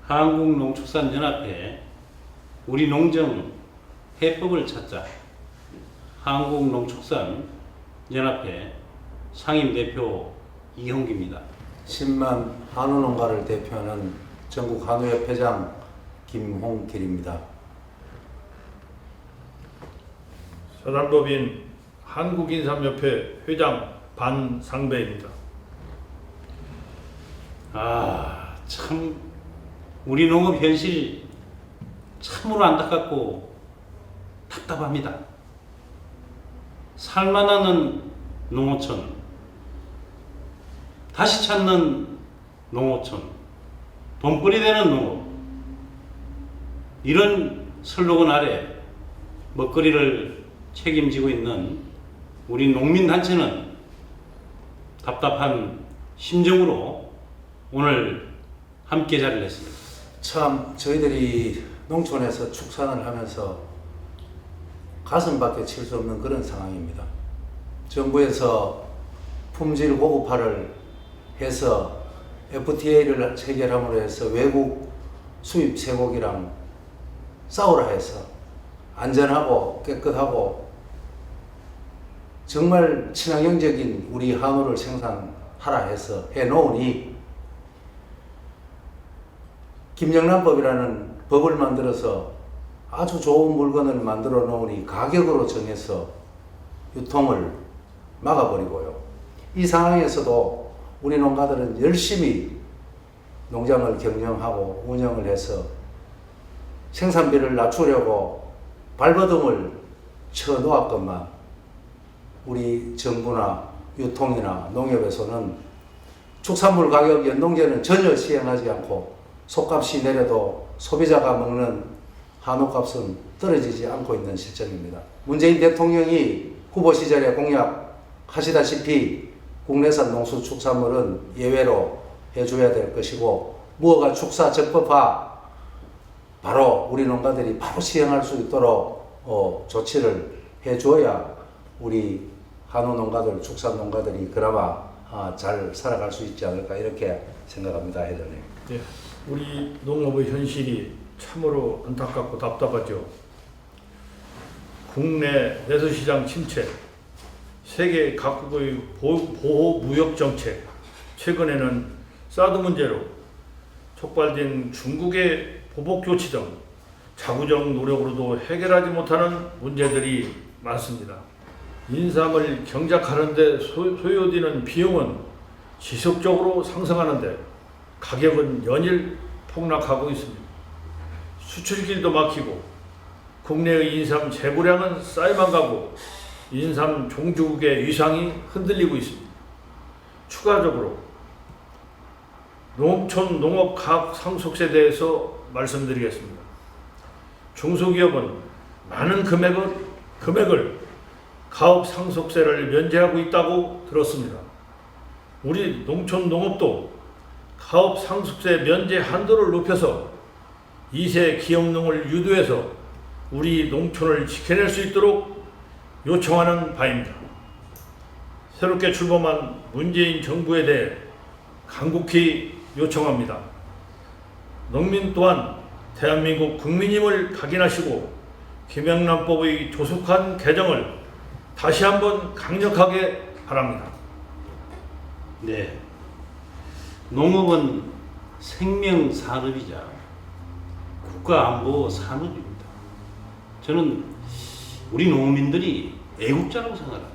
한국농축산연합회 우리 농정 해법을 찾자 한국농축산연합회 상임대표 이형기입니다. 10만 한우농가를 대표하는 전국 한우협 회장 김홍길입니다. 사단법인 한국인삼협회 회장 반상배입니다. 참 우리 농업 현실 참으로 안타깝고 답답합니다. 살만하는 농어촌, 다시 찾는 농어촌, 돈벌이 되는 농업, 이런 슬로건 아래 먹거리를 책임지고 있는 우리 농민단체는 답답한 심정으로 오늘 함께 자리를 했습니다. 참 저희들이 농촌에서 축산을 하면서 가슴밖에 칠 수 없는 그런 상황입니다. 정부에서 품질 고급화를 해서 FTA를 체결함으로 해서 외국 수입 쇠고기랑 싸우라 해서 안전하고 깨끗하고 정말 친환경적인 우리 한우를 생산하라 해서 해놓으니 김영란법이라는 법을 만들어서 아주 좋은 물건을 만들어 놓으니 가격으로 정해서 유통을 막아버리고요. 이 상황에서도 우리 농가들은 열심히 농장을 경영하고 운영을 해서 생산비를 낮추려고 발버둥을 쳐 놓았건만 우리 정부나 유통이나 농협에서는 축산물 가격 연동제는 전혀 시행하지 않고 속값이 내려도 소비자가 먹는 한우값은 떨어지지 않고 있는 실정입니다. 문재인 대통령이 후보 시절에 공약하시다시피 국내산 농수축산물은 예외로 해줘야 될 것이고 무허가 축사 적법화 바로 우리 농가들이 바로 시행할 수 있도록 조치를 해줘야 우리 한우 농가들, 축산 농가들이 그나마 잘 살아갈 수 있지 않을까 이렇게 생각합니다, 회장님. 네, 우리 농업의 현실이 참으로 안타깝고 답답하죠. 국내 내수시장 침체, 세계 각국의 보호 무역 정책, 최근에는 사드 문제로 촉발된 중국의 보복 조치 등 자구적 노력으로도 해결하지 못하는 문제들이 많습니다. 인삼을 경작하는 데 소요되는 비용은 지속적으로 상승하는데 가격은 연일 폭락하고 있습니다. 수출길도 막히고 국내의 인삼 재고량은 쌓여만 가고 인삼 종주국의 위상이 흔들리고 있습니다. 추가적으로 농촌 농업 가격 상속세에 대해서 말씀드리겠습니다. 중소기업은 많은 금액을 가업 상속세를 면제하고 있다고 들었습니다. 우리 농촌 농업도 가업 상속세 면제 한도를 높여서 2세 기업농을 유도해서 우리 농촌을 지켜낼 수 있도록 요청하는 바입니다. 새롭게 출범한 문재인 정부에 대해 간곡히 요청합니다. 농민 또한 대한민국 국민임을 각인하시고 김영란법의 조속한 개정을 다시 한번 강력하게 바랍니다. 네, 농업은 생명산업이자 국가안보 산업입니다. 저는 우리 농민들이 애국자라고 생각합니다.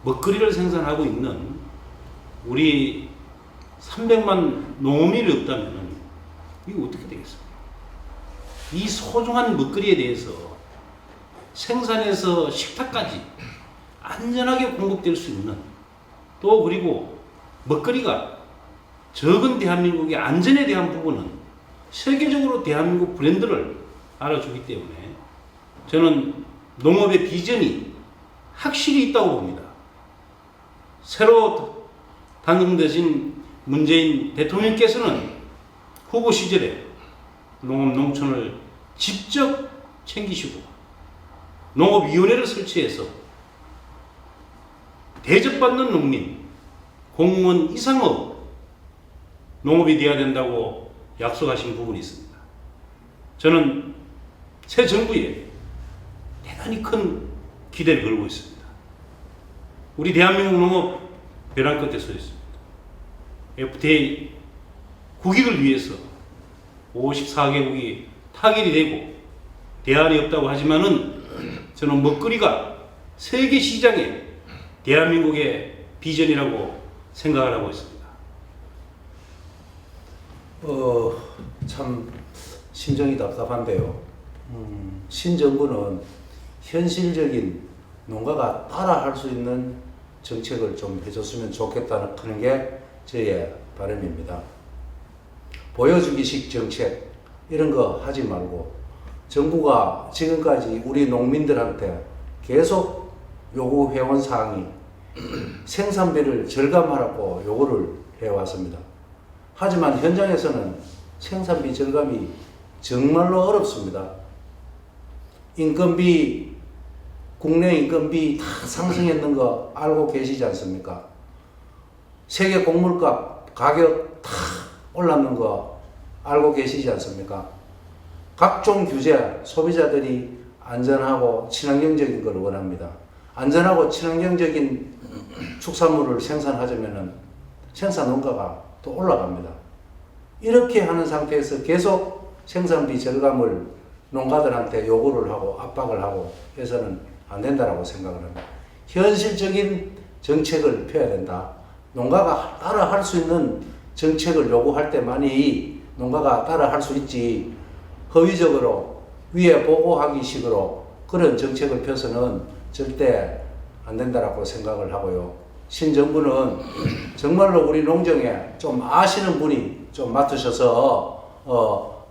먹거리를 생산하고 있는 우리 300만 농민이 없다면 이거 어떻게 되겠습니까? 이 소중한 먹거리에 대해서 생산에서 식탁까지 안전하게 공급될 수 있는, 또 그리고 먹거리가 적은 대한민국의 안전에 대한 부분은 세계적으로 대한민국 브랜드를 알아주기 때문에 저는 농업의 비전이 확실히 있다고 봅니다. 새로 당선되신 문재인 대통령께서는 후보 시절에 농업 농촌을 직접 챙기시고 농업위원회를 설치해서 대접받는 농민, 공무원 이상의 농업이 되어야 된다고 약속하신 부분이 있습니다. 저는 새 정부에 대단히 큰 기대를 걸고 있습니다. 우리 대한민국 농업 벼랑 끝에 서 있습니다. FTA 국익을 위해서 54개국이 타결이 되고 대안이 없다고 하지만은 저는 먹거리가 세계 시장에 대한민국의 비전이라고 생각을 하고 있습니다. 참 심정이 답답한데요. 신정부는 현실적인 농가가 따라할 수 있는 정책을 좀 해줬으면 좋겠다는 게 저의 바람입니다. 보여주기식 정책 이런 거 하지 말고 정부가 지금까지 우리 농민들한테 계속 요구해온 사항이 생산비를 절감하라고 요구를 해왔습니다. 하지만 현장에서는 생산비 절감이 정말로 어렵습니다. 인건비, 국내 인건비 다 상승했는 거 알고 계시지 않습니까? 세계 곡물값 가격 다 올랐는 거 알고 계시지 않습니까? 각종 규제, 소비자들이 안전하고 친환경적인 걸 원합니다. 안전하고 친환경적인 축산물을 생산하자면은 생산 원가가 또 올라갑니다. 이렇게 하는 상태에서 계속 생산비 절감을 농가들한테 요구를 하고 압박을 하고 해서는 안 된다라고 생각을 합니다. 현실적인 정책을 펴야 된다. 농가가 따라 할 수 있는 정책을 요구할 때만이 농가가 따라 할 수 있지, 허위적으로 위에 보고하기 식으로 그런 정책을 펴서는 절대 안 된다라고 생각을 하고요. 신정부는 정말로 우리 농정에 좀 아시는 분이 좀 맡으셔서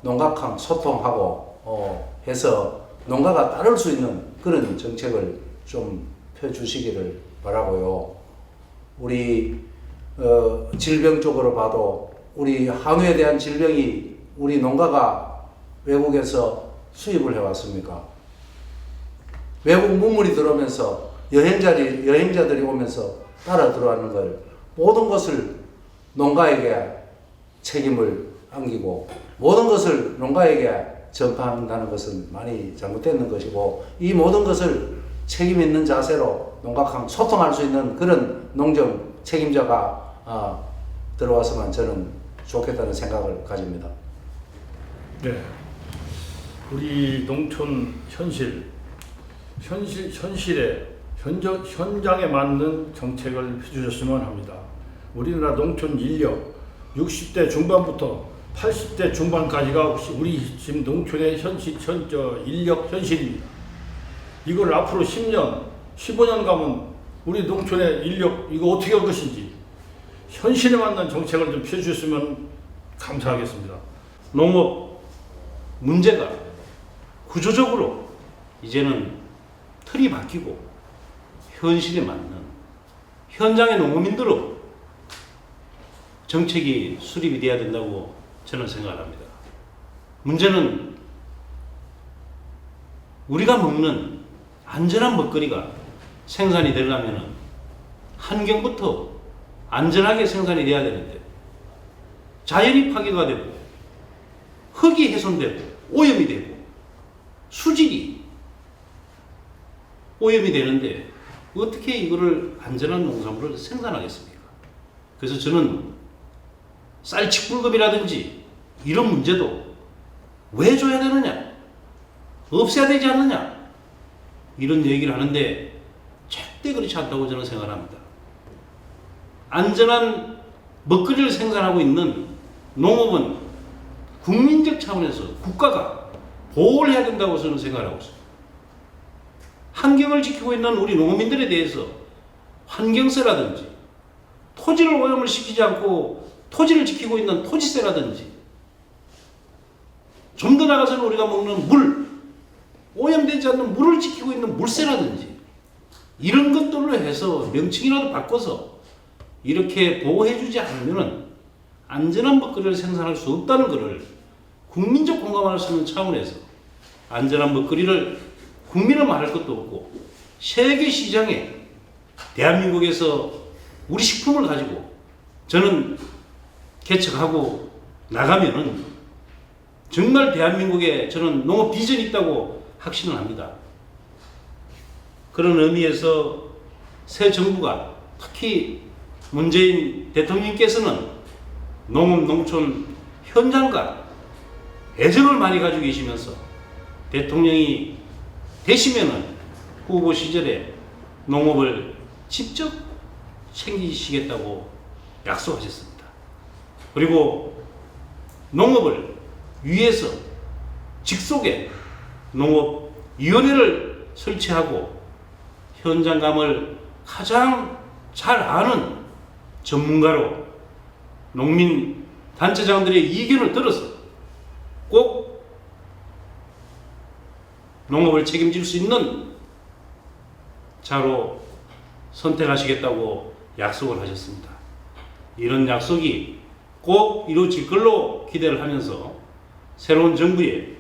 농가랑 소통하고 해서 농가가 따를 수 있는 그런 정책을 좀 펴주시기를 바라고요. 우리 질병 쪽으로 봐도 우리 한우에 대한 질병이 우리 농가가 외국에서 수입을 해왔습니까? 외국 문물이 들어오면서 여행자들이 오면서 따라 들어왔는 걸 모든 것을 농가에게 책임을 안기고 모든 것을 농가에게 전파한다는 것은 많이 잘못되는 것이고, 이 모든 것을 책임 있는 자세로 농가랑 소통할 수 있는 그런 농정 책임자가 들어와서만 저는 좋겠다는 생각을 가집니다. 네, 우리 농촌 현실에 현장에 맞는 정책을 해주셨으면 합니다. 우리나라 농촌 인력 60대 중반부터 80대 중반까지가 우리 지금 농촌의 인력 현실입니다. 이걸 앞으로 10년, 15년 가면 우리 농촌의 인력 이거 어떻게 할 것인지 현실에 맞는 정책을 좀 펴주셨으면 감사하겠습니다. 농업 문제가 구조적으로 이제는 틀이 바뀌고 현실에 맞는 현장의 농민들로 정책이 수립이 돼야 된다고 저는 생각을 합니다. 문제는 우리가 먹는 안전한 먹거리가 생산이 되려면 환경부터 안전하게 생산이 돼야 되는데 자연이 파괴가 되고 흙이 훼손되고 오염이 되고 수질이 오염이 되는데 어떻게 이거를 안전한 농산물을 생산하겠습니까? 그래서 저는 쌀치불금이라든지 이런 문제도 왜 줘야 되느냐, 없애야 되지 않느냐, 이런 얘기를 하는데 절대 그렇지 않다고 저는 생각합니다. 안전한 먹거리를 생산하고 있는 농업은 국민적 차원에서 국가가 보호를 해야 된다고 저는 생각하고 있습니다. 환경을 지키고 있는 우리 농민들에 대해서 환경세라든지 토지를 오염을 시키지 않고 토지를 지키고 있는 토지세라든지, 좀 더 나가서는 우리가 먹는 물, 오염되지 않는 물을 지키고 있는 물세라든지 이런 것들로 해서 명칭이라도 바꿔서 이렇게 보호해주지 않으면 안전한 먹거리를 생산할 수 없다는 것을 국민적 공감할 수 있는 차원에서 안전한 먹거리를 국민은 말할 것도 없고 세계 시장에 대한민국에서 우리 식품을 가지고 저는 개척하고 나가면은 정말 대한민국에 저는 농업 비전이 있다고 확신을 합니다. 그런 의미에서 새 정부가 특히 문재인 대통령께서는 농업 농촌 현장과 애정을 많이 가지고 계시면서 대통령이 되시면은 후보 시절에 농업을 직접 챙기시겠다고 약속하셨습니다. 그리고 농업을 위해서 직속에 농업위원회를 설치하고 현장감을 가장 잘 아는 전문가로 농민 단체장들의 이견을 들어서 꼭 농업을 책임질 수 있는 자로 선택하시겠다고 약속을 하셨습니다. 이런 약속이 꼭 이루어질 걸로 기대를 하면서 새로운 정부의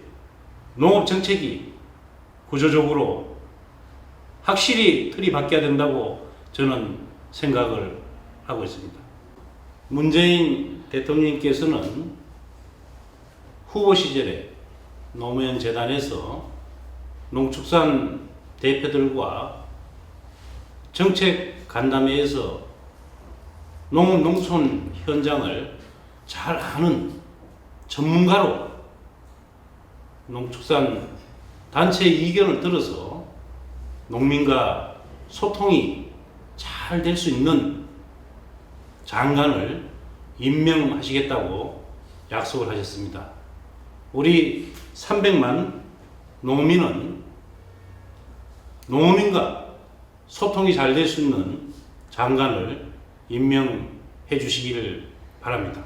농업 정책이 구조적으로 확실히 틀이 바뀌어야 된다고 저는 생각을 하고 있습니다. 문재인 대통령께서는 후보 시절에 노무현 재단에서 농축산 대표들과 정책 간담회에서 농업 농촌 현장을 잘 아는 전문가로 농축산 단체의 이견을 들어서 농민과 소통이 잘 될 수 있는 장관을 임명하시겠다고 약속을 하셨습니다. 우리 300만 농민은 농민과 소통이 잘 될 수 있는 장관을 임명해 주시기를 바랍니다.